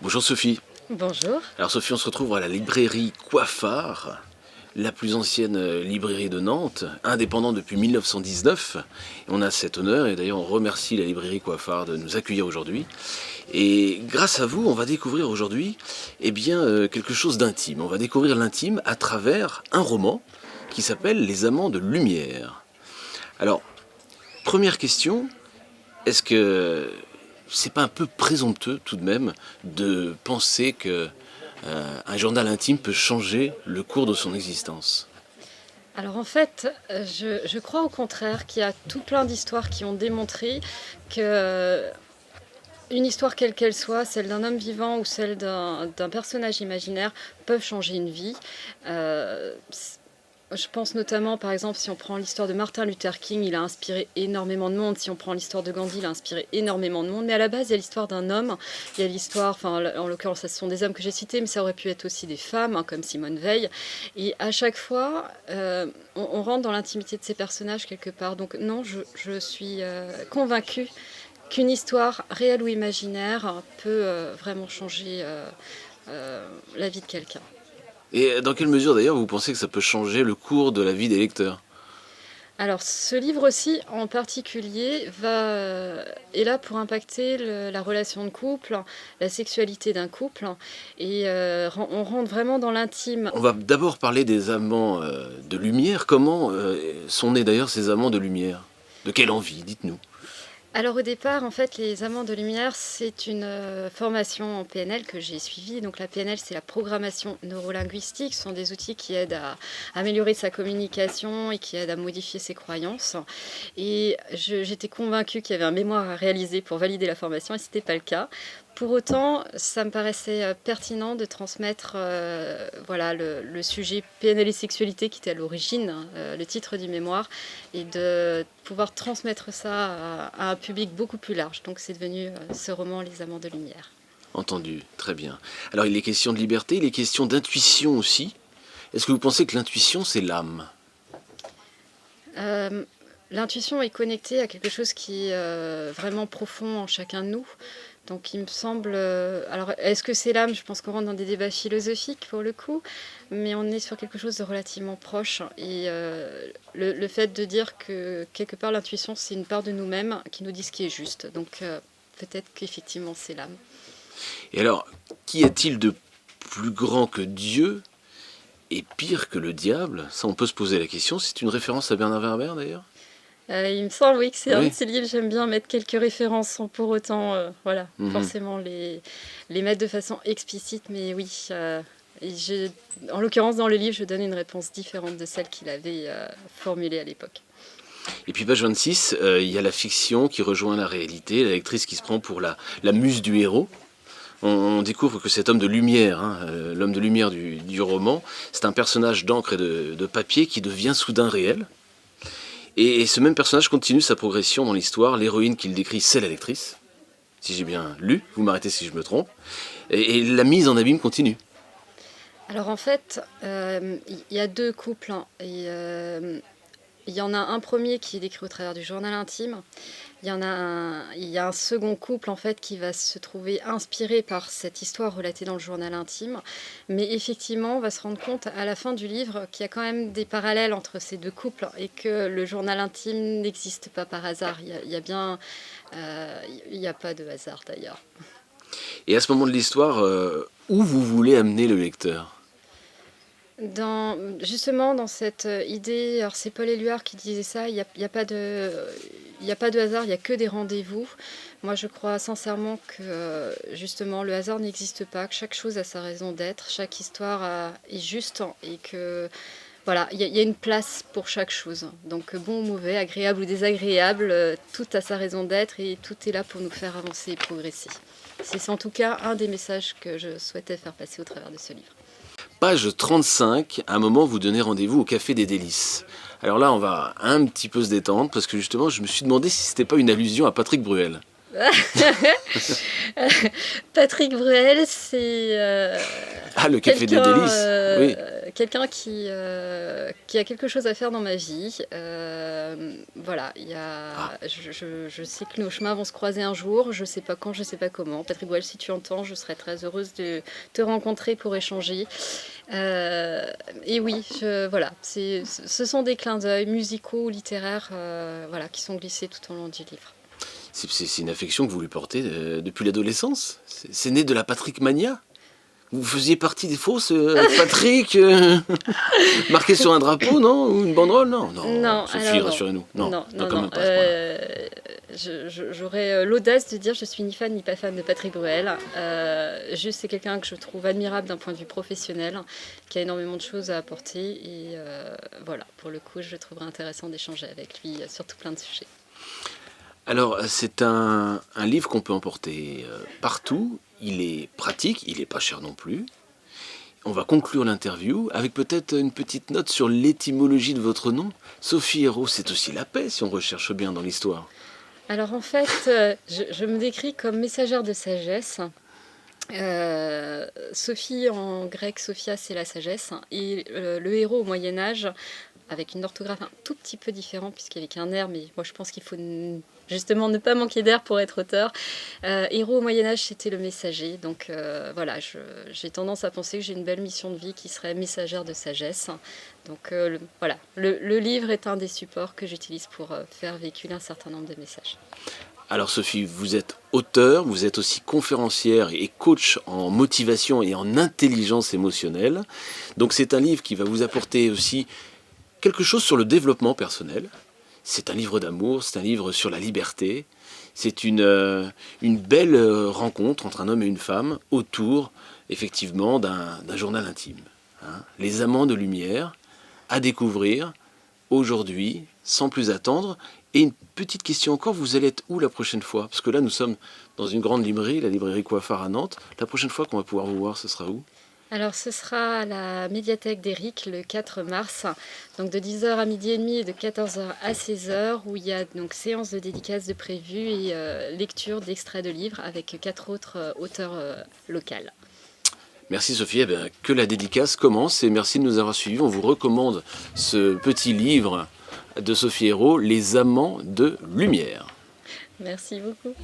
Bonjour Sophie. Bonjour. Alors Sophie, on se retrouve à la librairie Coiffard, la plus ancienne librairie de Nantes, indépendante depuis 1919. Et on a cet honneur, et d'ailleurs on remercie la librairie Coiffard de nous accueillir aujourd'hui. Et grâce à vous, on va découvrir aujourd'hui quelque chose d'intime. On va découvrir l'intime à travers un roman qui s'appelle Les Amants de Lumière. Alors, première question, est-ce que c'est pas un peu présomptueux tout de même de penser que un journal intime peut changer le cours de son existence? Alors en fait, je crois au contraire qu'il y a tout plein d'histoires qui ont démontré que une histoire quelle qu'elle soit, celle d'un homme vivant ou celle d'un personnage imaginaire, peuvent changer une vie. Je pense notamment, par exemple, si on prend l'histoire de Martin Luther King, il a inspiré énormément de monde. Si on prend l'histoire de Gandhi, il a inspiré énormément de monde. Mais à la base, il y a l'histoire d'un homme. Il y a l'histoire, enfin, en l'occurrence, ce sont des hommes que j'ai cités, mais ça aurait pu être aussi des femmes, hein, comme Simone Veil. Et à chaque fois, on rentre dans l'intimité de ces personnages quelque part. Donc non, je suis convaincue qu'une histoire réelle ou imaginaire peut vraiment changer la vie de quelqu'un. Et dans quelle mesure d'ailleurs vous pensez que ça peut changer le cours de la vie des lecteurs? Alors, ce livre-ci, en particulier, est là pour impacter la relation de couple, la sexualité d'un couple, et on rentre vraiment dans l'intime. On va d'abord parler des amants de lumière. Comment sont nés d'ailleurs ces amants de lumière? De quelle envie? Dites-nous. Alors au départ, en fait, les Amants de Lumière, c'est une formation en PNL que j'ai suivie. Donc la PNL, c'est la programmation neurolinguistique. Ce sont des outils qui aident à améliorer sa communication et qui aident à modifier ses croyances. Et j'étais convaincue qu'il y avait un mémoire à réaliser pour valider la formation et ce n'était pas le cas. Pour autant, ça me paraissait pertinent de transmettre le sujet PNL et sexualité qui était à l'origine, le titre du mémoire, et de pouvoir transmettre ça à un public beaucoup plus large. Donc c'est devenu ce roman Les Amants de Lumière. Entendu, très bien. Alors il est question de liberté, il est question d'intuition aussi. Est-ce que vous pensez que l'intuition c'est l'âme? L'intuition est connectée à quelque chose qui est vraiment profond en chacun de nous. Donc il me semble... alors est-ce que c'est l'âme? Je pense qu'on rentre dans des débats philosophiques pour le coup, mais on est sur quelque chose de relativement proche. Et le fait de dire que quelque part l'intuition c'est une part de nous-mêmes qui nous dit ce qui est juste. Donc peut-être qu'effectivement c'est l'âme. Et alors, qu'y a-t-il de plus grand que Dieu et pire que le diable? Ça on peut se poser la question. C'est une référence à Bernard Werber d'ailleurs? Il me semble, oui, que c'est un Oui. de ces livres, j'aime bien mettre quelques références sans pour autant, forcément les mettre de façon explicite, mais oui, en l'occurrence dans le livre, je donne une réponse différente de celle qu'il avait formulée à l'époque. Et puis page 26, il y a la fiction qui rejoint la réalité, la lectrice qui se prend pour la muse du héros. On découvre que cet homme de lumière, l'homme de lumière du roman, c'est un personnage d'encre et de papier qui devient soudain réel. Et ce même personnage continue sa progression dans l'histoire. L'héroïne qu'il décrit, c'est la lectrice. Si j'ai bien lu, vous m'arrêtez si je me trompe. Et la mise en abîme continue. Alors en fait, il y a deux couples, hein, et il y en a un premier qui est décrit au travers du journal intime. Il y a un second couple en fait qui va se trouver inspiré par cette histoire relatée dans le journal intime. Mais effectivement, on va se rendre compte à la fin du livre qu'il y a quand même des parallèles entre ces deux couples et que le journal intime n'existe pas par hasard. Il n'y a pas de hasard d'ailleurs. Et à ce moment de l'histoire, où vous voulez amener le lecteur? Justement, dans cette idée, alors c'est Paul Éluard qui disait ça, il n'y a pas de hasard, il n'y a que des rendez-vous. Moi, je crois sincèrement que justement, le hasard n'existe pas, que chaque chose a sa raison d'être, chaque histoire est juste et que voilà, il y a une place pour chaque chose. Donc bon ou mauvais, agréable ou désagréable, tout a sa raison d'être et tout est là pour nous faire avancer et progresser. C'est en tout cas un des messages que je souhaitais faire passer au travers de ce livre. Page 35, à un moment vous donnez rendez-vous au Café des Délices. Alors là on va un petit peu se détendre parce que justement je me suis demandé si c'était pas une allusion à Patrick Bruel. Patrick Bruel, c'est Ah, le café des quelqu'un délices. Oui. quelqu'un qui a quelque chose à faire dans ma vie. Voilà, je sais que nos chemins vont se croiser un jour, je sais pas quand, je sais pas comment. Patrick Bruel, si tu entends, je serais très heureuse de te rencontrer pour échanger. Et oui, voilà, ce sont des clins d'œil musicaux, littéraires, voilà, qui sont glissés tout au long du livre. C'est une affection que vous lui portez depuis l'adolescence. C'est né de la Patrick Mania. Vous faisiez partie des fausses Patrick marquées sur un drapeau, non? Ou une banderole? Non, Non, Sophie, alors non. rassurez-nous. Non, Non, quand non. même pas à ce point-là. J'aurais l'audace de dire je suis ni fan ni pas fan de Patrick Bruel. Juste c'est quelqu'un que je trouve admirable d'un point de vue professionnel, qui a énormément de choses à apporter et voilà, pour le coup je trouverais intéressant d'échanger avec lui sur tout plein de sujets. Alors, c'est un livre qu'on peut emporter partout. Il est pratique, il n'est pas cher non plus. On va conclure l'interview avec peut-être une petite note sur l'étymologie de votre nom. Sophie Hérault, c'est aussi la paix si on recherche bien dans l'histoire. Alors en fait, je me décris comme messagère de sagesse. Sophie en grec, Sophia c'est la sagesse. Et le héros au Moyen-Âge, avec une orthographe un tout petit peu différente, puisqu'il n'y avait qu'un R, mais moi je pense qu'il faut justement ne pas manquer d'air pour être auteur. Héros au Moyen-Âge, c'était le messager. Donc voilà, j'ai tendance à penser que j'ai une belle mission de vie qui serait messagère de sagesse. Donc voilà, le livre est un des supports que j'utilise pour faire véhiculer un certain nombre de messages. Alors Sophie, vous êtes auteure, vous êtes aussi conférencière et coach en motivation et en intelligence émotionnelle. Donc c'est un livre qui va vous apporter aussi quelque chose sur le développement personnel. C'est un livre d'amour, c'est un livre sur la liberté. C'est une belle rencontre entre un homme et une femme autour, effectivement, d'un journal intime. Les amants de lumière, à découvrir aujourd'hui, sans plus attendre. Et une petite question encore, vous allez être où la prochaine fois? Parce que là, nous sommes dans une grande librairie, la librairie Coiffard à Nantes. La prochaine fois qu'on va pouvoir vous voir, ce sera où? Alors ce sera à la médiathèque d'Éric le 4 mars, donc de 10h à midi et demi et de 14h à 16h, où il y a donc séance de dédicaces de prévues et lecture d'extraits de livres avec 4 autres auteurs locaux. Merci Sophie, eh bien, que la dédicace commence et merci de nous avoir suivis. On vous recommande ce petit livre de Sophie Hérault, Les Amants de Lumière. Merci beaucoup.